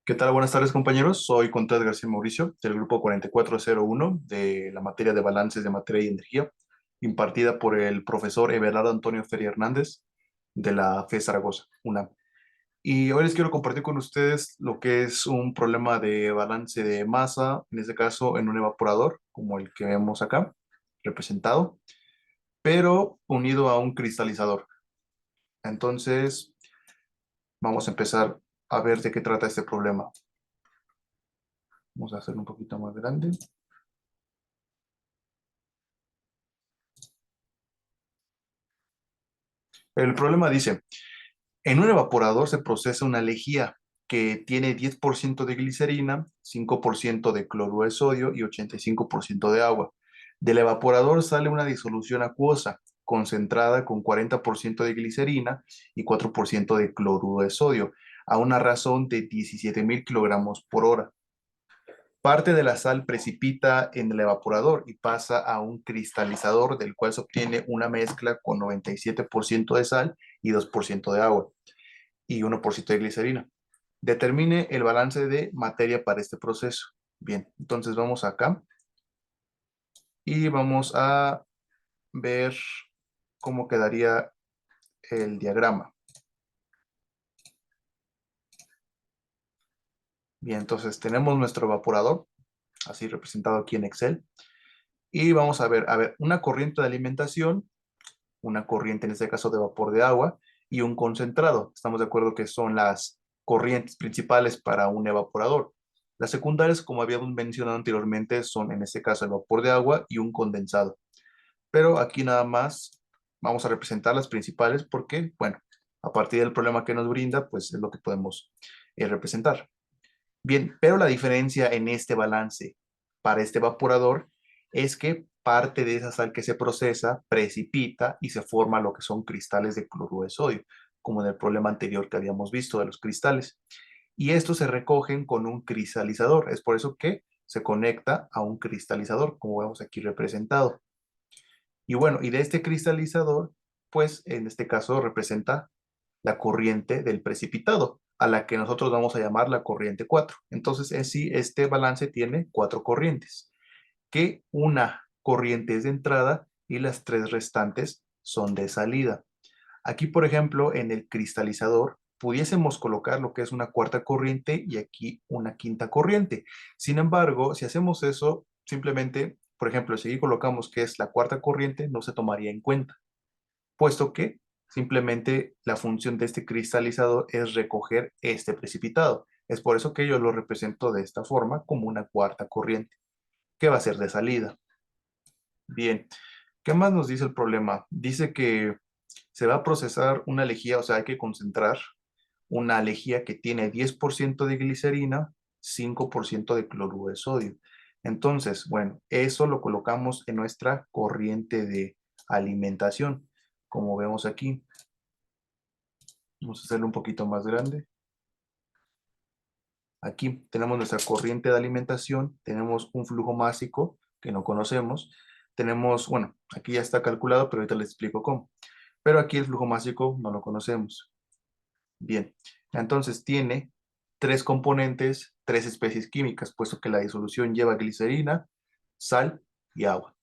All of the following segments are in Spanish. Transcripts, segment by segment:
¿Qué tal? Buenas tardes, compañeros. Soy Contreras García Mauricio, del grupo 4401 de la materia de balances de materia y energía, impartida por el profesor Everardo Antonio Feria Hernández de la FE Zaragoza, UNAM. Y hoy les quiero compartir con ustedes lo que es un problema de balance de masa, en este caso en un evaporador, como el que vemos acá, representado, pero unido a un cristalizador. Entonces, vamos a empezar a ver de qué trata este problema. Vamos a hacerlo un poquito más grande. El problema dice, en un evaporador se procesa una lejía que tiene 10% de glicerina, 5% de cloruro de sodio y 85% de agua. Del evaporador sale una disolución acuosa concentrada con 40% de glicerina y 4% de cloruro de sodio, a una razón de 17.000 kilogramos por hora. Parte de la sal precipita en el evaporador y pasa a un cristalizador del cual se obtiene una mezcla con 97% de sal y 2% de agua y 1% de glicerina. Determine el balance de materia para este proceso. Bien, entonces vamos acá y vamos a ver cómo quedaría el diagrama. Bien, entonces tenemos nuestro evaporador, así representado aquí en Excel, y vamos a ver, una corriente de alimentación, una corriente en este caso de vapor de agua y un concentrado. Estamos de acuerdo que son las corrientes principales para un evaporador. Las secundarias, como habíamos mencionado anteriormente, son en este caso el vapor de agua y un condensado. Pero aquí nada más vamos a representar las principales porque, bueno, a partir del problema que nos brinda, pues es lo que podemos representar. Bien, pero la diferencia en este balance para este evaporador es que parte de esa sal que se procesa precipita y se forma lo que son cristales de cloruro de sodio, como en el problema anterior que habíamos visto de los cristales. Y estos se recogen con un cristalizador. Es por eso que se conecta a un cristalizador, como vemos aquí representado. Y bueno, y de este cristalizador, pues en este caso representa la corriente del precipitado, a la que nosotros vamos a llamar la corriente 4. Entonces, en sí, este balance tiene cuatro corrientes, que una corriente es de entrada y las tres restantes son de salida. Aquí, por ejemplo, en el cristalizador, pudiésemos colocar lo que es una cuarta corriente y aquí una quinta corriente. Sin embargo, si hacemos eso, simplemente, por ejemplo, si aquí colocamos que es la cuarta corriente, no se tomaría en cuenta, puesto que simplemente la función de este cristalizador es recoger este precipitado. Es por eso que yo lo represento de esta forma como una cuarta corriente, que va a ser de salida. Bien, ¿qué más nos dice el problema? Dice que se va a procesar una lejía, o sea, hay que concentrar una lejía que tiene 10% de glicerina, 5% de cloruro de sodio. Entonces, bueno, eso lo colocamos en nuestra corriente de alimentación, como vemos aquí. Vamos a hacerlo un poquito más grande. Aquí tenemos nuestra corriente de alimentación, tenemos un flujo másico que no conocemos, tenemos, bueno, aquí ya está calculado, pero ahorita les explico cómo. Pero aquí el flujo másico no lo conocemos. Bien, entonces tiene tres componentes, tres especies químicas, puesto que la disolución lleva glicerina, sal y agua.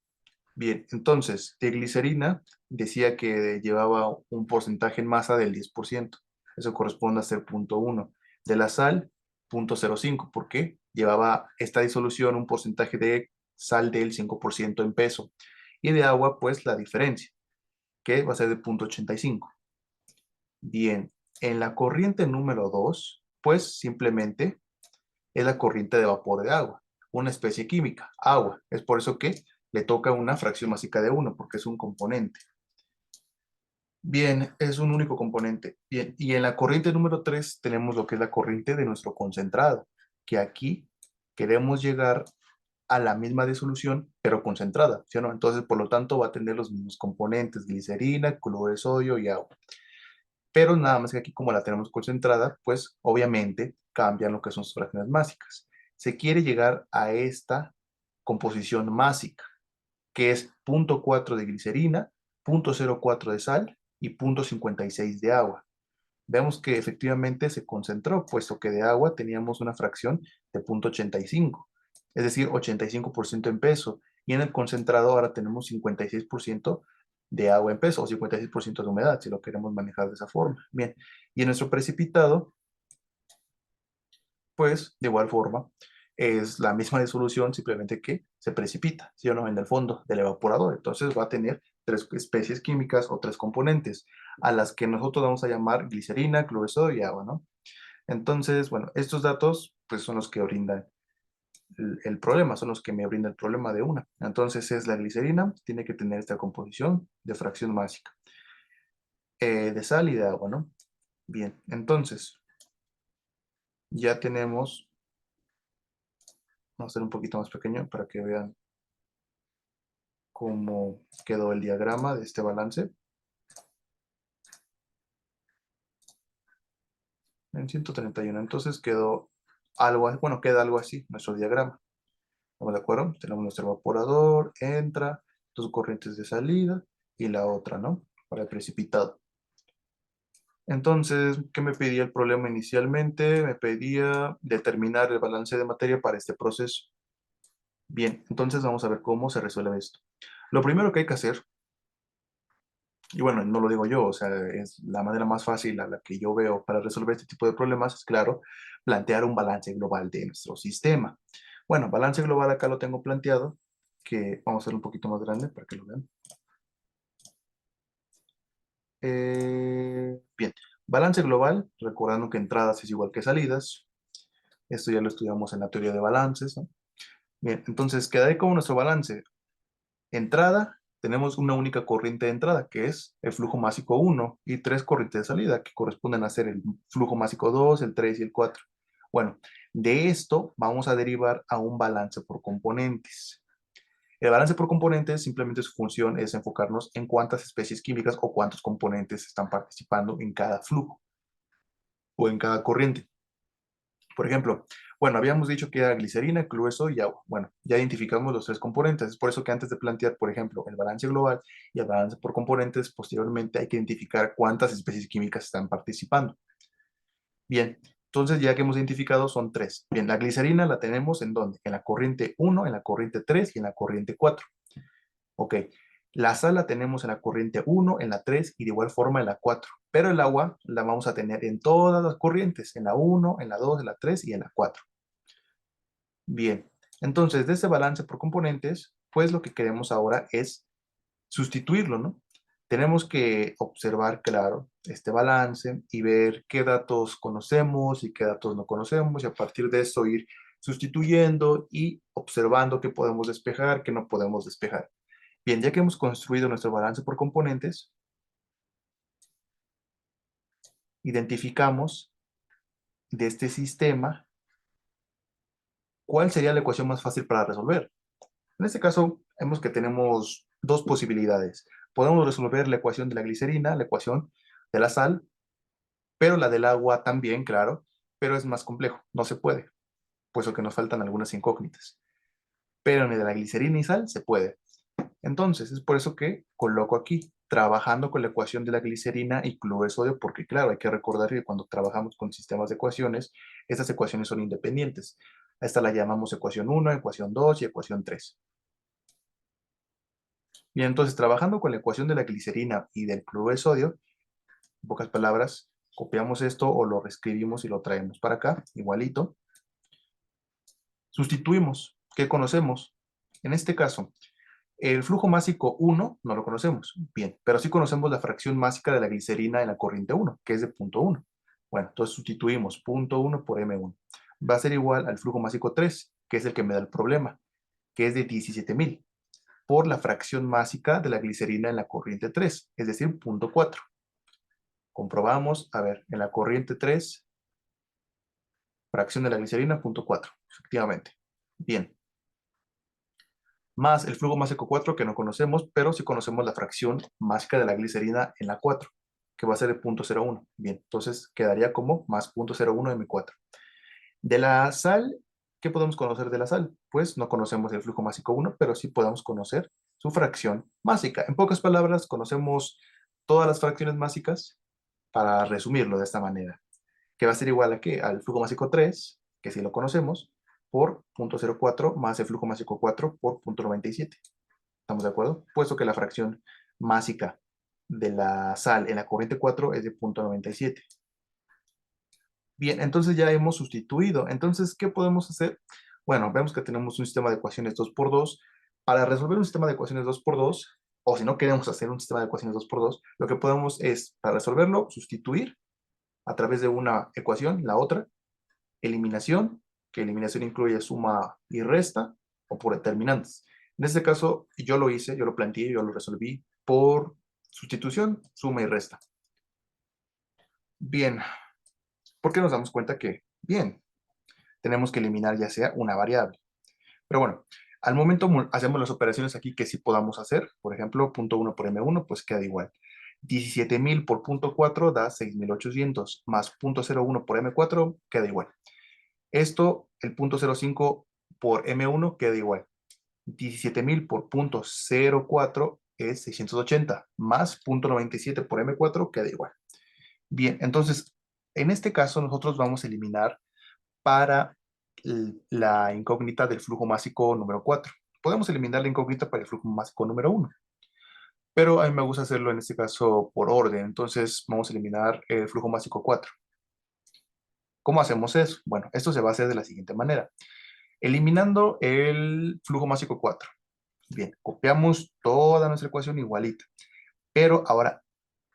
Bien, entonces, de glicerina decía que llevaba un porcentaje en masa del 10%. Eso corresponde a ser 0,1. De la sal, 0,05. ¿Por qué? Llevaba esta disolución un porcentaje de sal del 5% en peso. Y de agua, pues la diferencia, que va a ser de 0,85. Bien, en la corriente número 2, pues simplemente es la corriente de vapor de agua, una especie química, agua. Es por eso que le toca una fracción másica de 1, porque es un componente. Bien, es un único componente. Bien, y en la corriente número 3 tenemos lo que es la corriente de nuestro concentrado, que aquí queremos llegar a la misma disolución, pero concentrada, ¿sí o no? Entonces, por lo tanto, va a tener los mismos componentes, glicerina, cloruro de sodio y agua. Pero nada más que aquí como la tenemos concentrada, pues obviamente cambian lo que son sus fracciones másicas. Se quiere llegar a esta composición másica, que es 0,4 de glicerina, 0,04 de sal y 0,56 de agua. Vemos que efectivamente se concentró, puesto que de agua teníamos una fracción de 0,85, es decir, 85% en peso. Y en el concentrado ahora tenemos 56% de agua en peso o 56% de humedad, si lo queremos manejar de esa forma. Bien, y en nuestro precipitado, pues de igual forma, es la misma disolución, simplemente que se precipita, ¿sí o no? En el fondo del evaporador. Entonces va a tener tres especies químicas o tres componentes, a las que nosotros vamos a llamar glicerina, cloruro de sodio y agua, ¿no? Entonces, bueno, estos datos, pues son los que brindan el problema, son los que me brindan el problema de una. Entonces es la glicerina, tiene que tener esta composición de fracción másica, de sal y de agua, ¿no? Bien, entonces ya tenemos, vamos a hacer un poquito más pequeño para que vean cómo quedó el diagrama de este balance. En 131, entonces quedó algo, bueno, queda algo así, nuestro diagrama. ¿Estamos de acuerdo? Tenemos nuestro evaporador, entra, dos corrientes de salida y la otra, ¿no? Para el precipitado. Entonces, ¿qué me pedía el problema inicialmente? Me pedía determinar el balance de materia para este proceso. Bien, entonces vamos a ver cómo se resuelve esto. Lo primero que hay que hacer, y bueno, no lo digo yo, o sea, es la manera más fácil a la que yo veo para resolver este tipo de problemas, es claro, plantear un balance global de nuestro sistema. Bueno, balance global acá lo tengo planteado, que vamos a hacerlo un poquito más grande para que lo vean. Bien, balance global, recordando que entradas es igual que salidas. Esto ya lo estudiamos en la teoría de balances, ¿no? Bien, entonces quedaré como nuestro balance. Entrada, tenemos una única corriente de entrada, que es el flujo másico 1, y tres corrientes de salida, que corresponden a ser el flujo másico 2, el 3 y el 4. Bueno, de esto vamos a derivar a un balance por componentes. El balance por componentes, simplemente su función es enfocarnos en cuántas especies químicas o cuántos componentes están participando en cada flujo o en cada corriente. Por ejemplo, bueno, habíamos dicho que era glicerina, cloruro de sodio y agua. Bueno, ya identificamos los tres componentes. Es por eso que antes de plantear, por ejemplo, el balance global y el balance por componentes, posteriormente hay que identificar cuántas especies químicas están participando. Bien, entonces ya que hemos identificado son tres. Bien, la glicerina la tenemos ¿en dónde? En la corriente 1, en la corriente 3 y en la corriente 4. Ok, la sal la tenemos en la corriente 1, en la 3 y de igual forma en la 4. Pero el agua la vamos a tener en todas las corrientes, en la 1, en la 2, en la 3 y en la 4. Bien, entonces de ese balance por componentes, pues lo que queremos ahora es sustituirlo, ¿no? Tenemos que observar, claro, este balance y ver qué datos conocemos y qué datos no conocemos y a partir de eso ir sustituyendo y observando qué podemos despejar, qué no podemos despejar. Bien, ya que hemos construido nuestro balance por componentes, identificamos de este sistema cuál sería la ecuación más fácil para resolver. En este caso, vemos que tenemos dos posibilidades. Podemos resolver la ecuación de la glicerina, la ecuación de la sal, pero la del agua también, claro, pero es más complejo, no se puede, puesto que nos faltan algunas incógnitas. Pero ni de la glicerina y sal se puede. Entonces, es por eso que coloco aquí, trabajando con la ecuación de la glicerina y cloruro de sodio, porque claro, hay que recordar que cuando trabajamos con sistemas de ecuaciones, estas ecuaciones son independientes. A esta la llamamos ecuación 1, ecuación 2 y ecuación 3. Bien, entonces trabajando con la ecuación de la glicerina y del cloruro de sodio, en pocas palabras, copiamos esto o lo reescribimos y lo traemos para acá, igualito. Sustituimos. ¿Qué conocemos? En este caso, el flujo másico 1 no lo conocemos, bien, pero sí conocemos la fracción másica de la glicerina en la corriente 1, que es de 0,1. Bueno, entonces sustituimos 0,1 por M1. Va a ser igual al flujo másico 3, que es el que me da el problema, que es de 17,000, por la fracción másica de la glicerina en la corriente 3, es decir, 0,4. Comprobamos, a ver, en la corriente 3, fracción de la glicerina, 0,4, efectivamente. Bien, más el flujo másico 4 que no conocemos, pero sí conocemos la fracción másica de la glicerina en la 4, que va a ser el 0,01. Bien, entonces quedaría como más 0,01 M4. De la sal, ¿qué podemos conocer de la sal? Pues no conocemos el flujo másico 1, pero sí podemos conocer su fracción másica. En pocas palabras, conocemos todas las fracciones másicas, para resumirlo de esta manera, que va a ser igual a ¿qué? Al flujo másico 3, que si lo conocemos, por 0.04 más el flujo másico 4 por 0.97. ¿Estamos de acuerdo? Puesto que la fracción másica de la sal en la corriente 4 es de 0.97. Bien, entonces ya hemos sustituido. Entonces, ¿qué podemos hacer? Bueno, vemos que tenemos un sistema de ecuaciones 2 por 2. Para resolver un sistema de ecuaciones 2 por 2, o si no queremos hacer un sistema de ecuaciones 2 por 2, lo que podemos es, para resolverlo, sustituir a través de una ecuación la otra, eliminación, que eliminación incluye suma y resta, o por determinantes. En este caso, yo lo hice, yo lo planteé, yo lo resolví por sustitución, suma y resta. Bien, porque nos damos cuenta que, bien, tenemos que eliminar ya sea una variable. Pero bueno, al momento hacemos las operaciones aquí que sí podamos hacer. Por ejemplo, punto 1 por M1, pues queda igual. 17.000 por punto 4 da 6.800, más punto 0.1 por M4 queda igual. Esto, el punto 0.5 por M1 queda igual. 17.000 por punto 0.4 es 680, más punto 97 por M4 queda igual. Bien, entonces, en este caso nosotros vamos a eliminar para la incógnita del flujo másico número 4. Podemos eliminar la incógnita para el flujo másico número 1, pero a mí me gusta hacerlo en este caso por orden. Entonces vamos a eliminar el flujo másico 4. ¿Cómo hacemos eso? Bueno, esto se va a hacer de la siguiente manera. Eliminando el flujo másico 4. Bien, copiamos toda nuestra ecuación igualita. Pero ahora,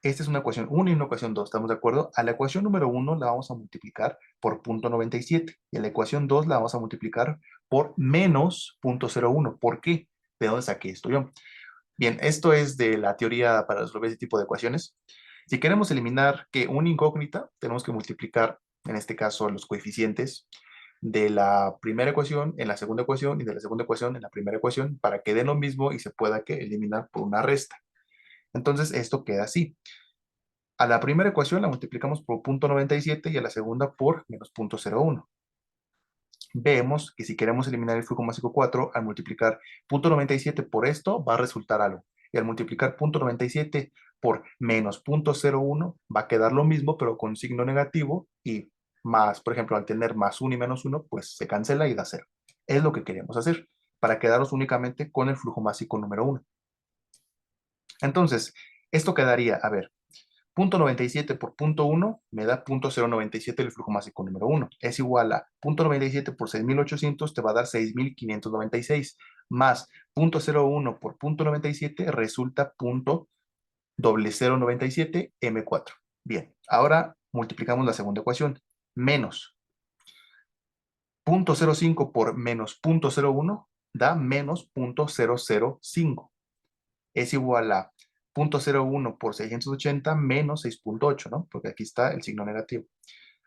esta es una ecuación 1 y una ecuación 2, ¿estamos de acuerdo? A la ecuación número 1 la vamos a multiplicar por 0.97 y a la ecuación 2 la vamos a multiplicar por menos 0.01. ¿Por qué? ¿De dónde saqué esto yo? Bien, esto es de la teoría para resolver ese tipo de ecuaciones. Si queremos eliminar que una incógnita, tenemos que multiplicar, en este caso, los coeficientes de la primera ecuación en la segunda ecuación y de la segunda ecuación en la primera ecuación para que den lo mismo y se pueda que eliminar por una resta. Entonces, esto queda así. A la primera ecuación la multiplicamos por 0.97 y a la segunda por menos 0.01. Vemos que si queremos eliminar el flujo másico 4, al multiplicar 0.97 por esto va a resultar algo. Y al multiplicar 0.97 por menos 0.01 va a quedar lo mismo, pero con signo negativo y más, por ejemplo, al tener más 1 y menos 1, pues se cancela y da 0. Es lo que queremos hacer, para quedarnos únicamente con el flujo másico número 1. Entonces, esto quedaría, a ver, 0.97 por 0.1 me da 0.097 el flujo másico número 1. Es igual a 0.97 por 6.800 te va a dar 6.596 más 0.01 por 0.97 resulta 0.0097 M4. Bien, ahora multiplicamos la segunda ecuación. Menos 0.05 por menos 0.01 da menos 0.005. Es igual a 0.01 por 680 menos 6.8, ¿no? Porque aquí está el signo negativo.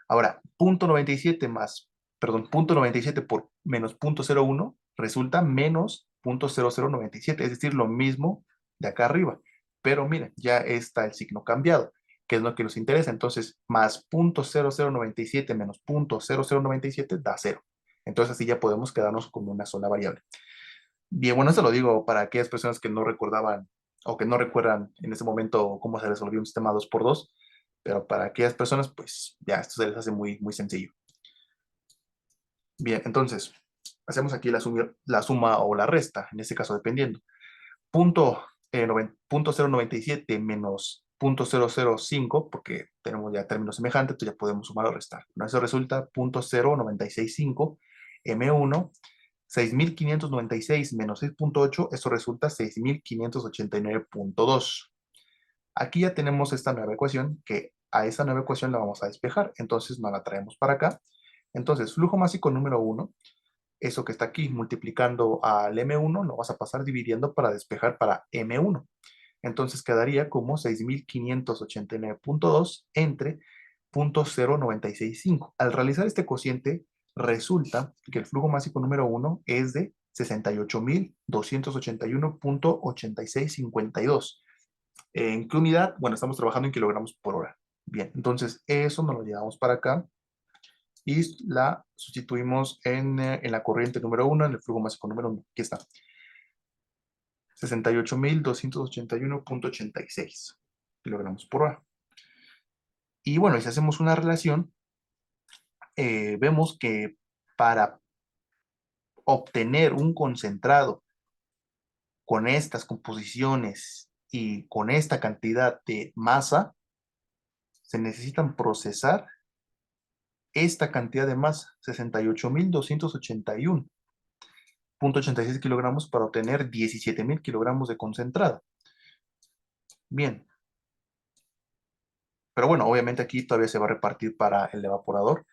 Ahora, 0.97 más, perdón, 0.97 por menos 0.01 resulta menos 0.0097, es decir, lo mismo de acá arriba. Pero miren, ya está el signo cambiado, que es lo que nos interesa. Entonces, más 0.0097 menos 0.0097 da 0. Entonces, así ya podemos quedarnos con una sola variable. Bien, bueno, esto lo digo para aquellas personas que no recordaban o que no recuerdan en ese momento cómo se resolvió un sistema 2 por 2, pero para aquellas personas, pues ya esto se les hace muy, muy sencillo. Bien, entonces, hacemos aquí la suma o la resta, en este caso dependiendo. Punto, 0.97 menos 0.005, porque tenemos ya términos semejantes, entonces ya podemos sumar o restar. Bueno, eso resulta 0.0965 M1. 6.596 menos 6.8, eso resulta 6.589.2. Aquí ya tenemos esta nueva ecuación, que a esa nueva ecuación la vamos a despejar, entonces nos la traemos para acá. Entonces, flujo másico número 1, eso que está aquí multiplicando al M1, lo vas a pasar dividiendo para despejar para M1. Entonces quedaría como 6.589.2 entre 0.0965. Al realizar este cociente, resulta que el flujo másico número 1 es de 68.281.8652. ¿En qué unidad? Bueno, estamos trabajando en kilogramos por hora. Bien, entonces eso nos lo llevamos para acá y la sustituimos en la corriente número 1, en el flujo másico número 1. Aquí está. 68.281.86 kilogramos por hora. Y bueno, y si hacemos una relación, vemos que para obtener un concentrado con estas composiciones y con esta cantidad de masa, se necesitan procesar esta cantidad de masa, 68.281.86 kilogramos para obtener 17.000 kilogramos de concentrado. Bien, pero bueno, obviamente aquí todavía se va a repartir para el evaporador,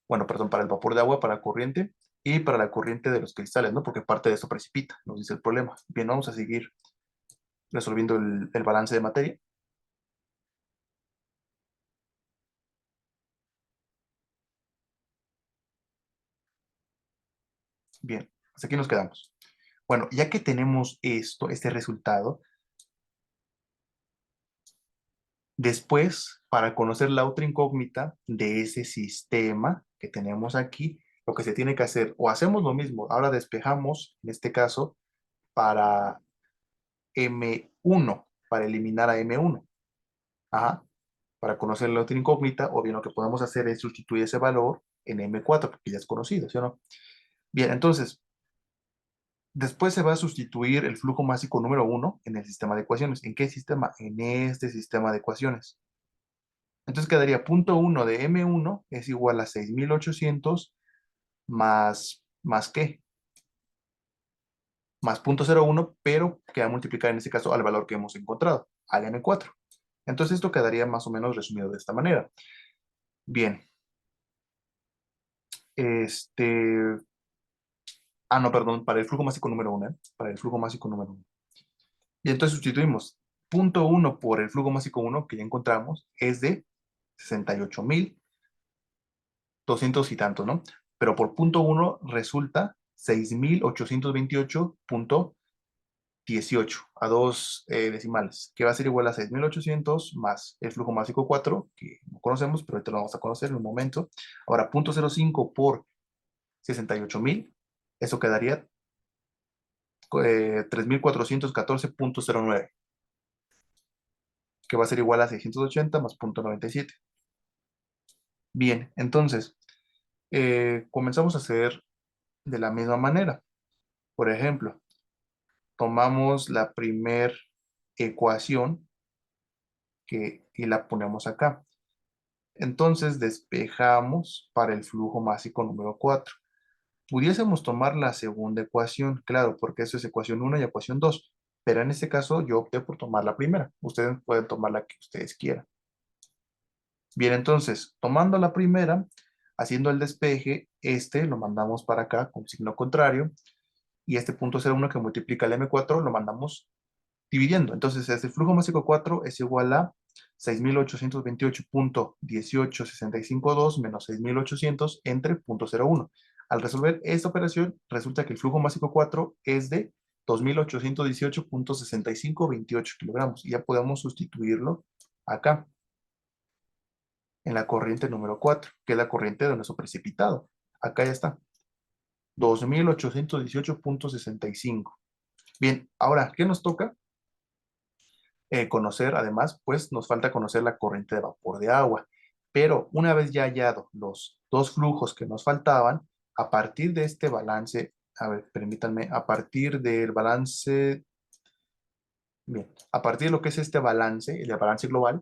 bueno, perdón, para el vapor de agua, para la corriente y para la corriente de los cristales, ¿no? Porque parte de esto precipita, nos dice el problema. Bien, vamos a seguir resolviendo el balance de materia. Bien, hasta aquí nos quedamos. Bueno, ya que tenemos esto, este resultado, después, para conocer la otra incógnita de ese sistema que tenemos aquí, lo que se tiene que hacer, o hacemos lo mismo, ahora despejamos, en este caso, para M1, para eliminar a M1. Ajá. Para conocer la otra incógnita, o bien lo que podemos hacer es sustituir ese valor en M4, porque ya es conocido, ¿sí o no? Bien, entonces, después se va a sustituir el flujo másico número 1 en el sistema de ecuaciones. ¿En qué sistema? En este sistema de ecuaciones. Entonces quedaría punto 1 de M1 es igual a 6.800 más ¿qué? Más punto 0,1, pero que va a multiplicar en este caso al valor que hemos encontrado, al M4. Entonces esto quedaría más o menos resumido de esta manera. Bien. Este... Ah, no, perdón, para el flujo másico número 1, ¿eh? Para el flujo másico número 1. Y entonces sustituimos punto 1 por el flujo másico 1 que ya encontramos, es de 68.200 y tantos, ¿no? Pero por punto 1 resulta 6.828.18 a dos decimales, que va a ser igual a 6.800 más el flujo másico 4, que no conocemos, pero ahorita lo vamos a conocer en un momento. Ahora, punto 0,5 por 68.000, eso quedaría 3.414.09, que va a ser igual a 680 más punto 97. Bien, entonces, comenzamos a hacer de la misma manera. Por ejemplo, tomamos la primer ecuación y la ponemos acá. Entonces, despejamos para el flujo másico número 4. Pudiésemos tomar la segunda ecuación, claro, porque eso es ecuación 1 y ecuación 2. Pero en este caso yo opté por tomar la primera. Ustedes pueden tomar la que ustedes quieran. Bien, entonces, tomando la primera, haciendo el despeje, este lo mandamos para acá con signo contrario, y este punto 0,1 que multiplica el M4 lo mandamos dividiendo. Entonces, este flujo másico 4 es igual a 6.828.18652 menos 6.800 entre punto 0,1. Al resolver esta operación, resulta que el flujo másico 4 es de 2.818.6528 kilogramos, y ya podemos sustituirlo acá en la corriente número 4, que es la corriente de nuestro precipitado. Acá ya está, 2.818.65. Bien, ahora, ¿qué nos toca? Conocer, además, pues nos falta conocer la corriente de vapor de agua. Pero una vez ya hallado los dos flujos que nos faltaban, a partir de este balance, a ver, permítanme, a partir del balance, bien, a partir de lo que es este balance, el balance global,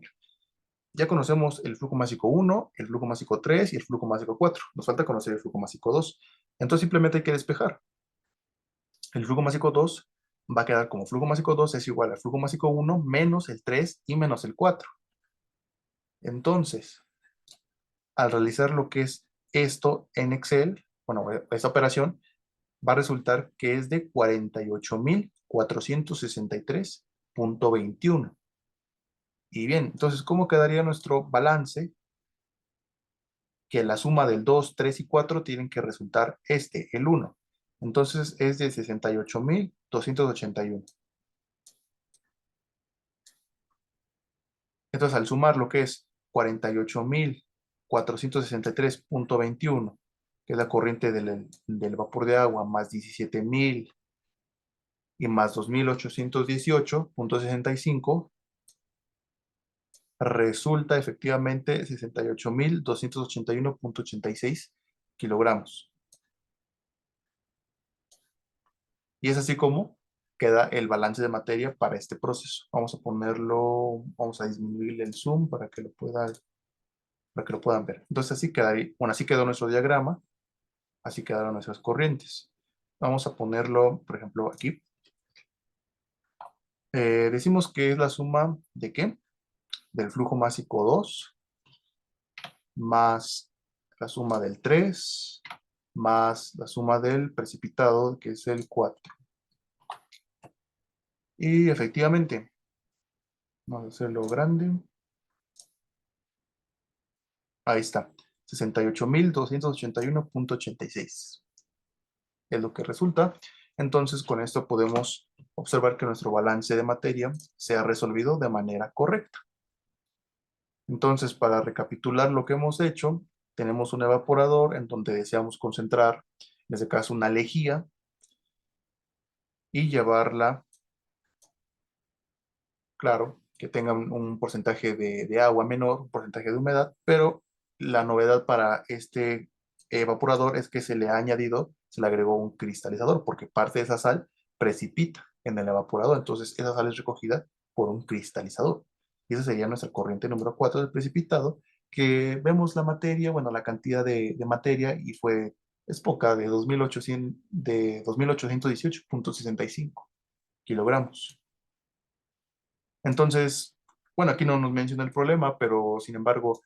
ya conocemos el flujo másico 1, el flujo másico 3 y el flujo másico 4. Nos falta conocer el flujo másico 2. Entonces simplemente hay que despejar. El flujo másico 2 va a quedar como flujo másico 2 es igual al flujo másico 1 menos el 3 y menos el 4. Entonces, al realizar lo que es esto en Excel, bueno, esta operación va a resultar que es de 48.463.21. Y bien, entonces, ¿cómo quedaría nuestro balance? Que la suma del 2, 3 y 4 tienen que resultar el 1. Entonces es de 68.281. Entonces al sumar lo que es 48.463.21, que es la corriente del vapor de agua, más 17.000 y más 2.818.65, resulta efectivamente 68.281.86 kilogramos. Y es así como queda el balance de materia para este proceso. Vamos a ponerlo, vamos a disminuir el zoom para que lo puedan ver. Entonces así quedaría, bueno, así quedó nuestro diagrama, así quedaron nuestras corrientes. Vamos a ponerlo, por ejemplo, aquí. Decimos que es la suma de ¿qué? Del flujo másico 2 más la suma del 3 más la suma del precipitado, que es el 4. Y efectivamente, vamos a hacerlo grande. Ahí está, 68.281.86 es lo que resulta. Entonces, con esto podemos observar que nuestro balance de materia se ha resolvido de manera correcta. Entonces, para recapitular lo que hemos hecho, tenemos un evaporador en donde deseamos concentrar, en este caso, una lejía y llevarla, claro, que tenga un porcentaje de agua menor, un porcentaje de humedad, pero la novedad para este evaporador es que se le ha añadido, se le agregó un cristalizador, porque parte de esa sal precipita en el evaporador, entonces esa sal es recogida por un cristalizador. Y esa sería nuestra corriente número 4 del precipitado, que vemos la materia, bueno, la cantidad de materia, y es poca, de 2.818.65 kilogramos. Entonces, bueno, aquí no nos menciona el problema, pero sin embargo,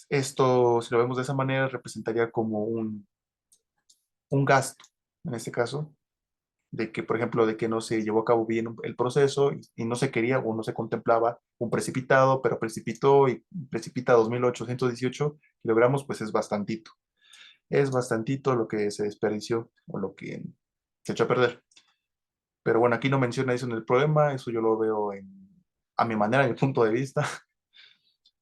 esto, si lo vemos de esa manera, representaría como un gasto, en este caso, de que, por ejemplo, de que no se llevó a cabo bien el proceso y no se quería o no se contemplaba un precipitado, pero precipitó y precipita 2.818 kilogramos, pues es bastantito. Es bastantito lo que se desperdició o lo que se echó a perder. Pero bueno, aquí no menciona eso en el problema, eso yo lo veo a mi manera, a mi punto de vista.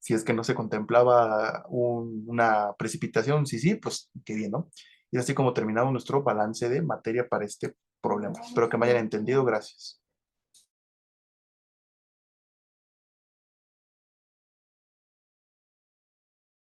Si es que no se contemplaba una precipitación, sí, pues qué bien, ¿no? Y es así como terminamos nuestro balance de materia para este problema. Espero que me hayan entendido, gracias.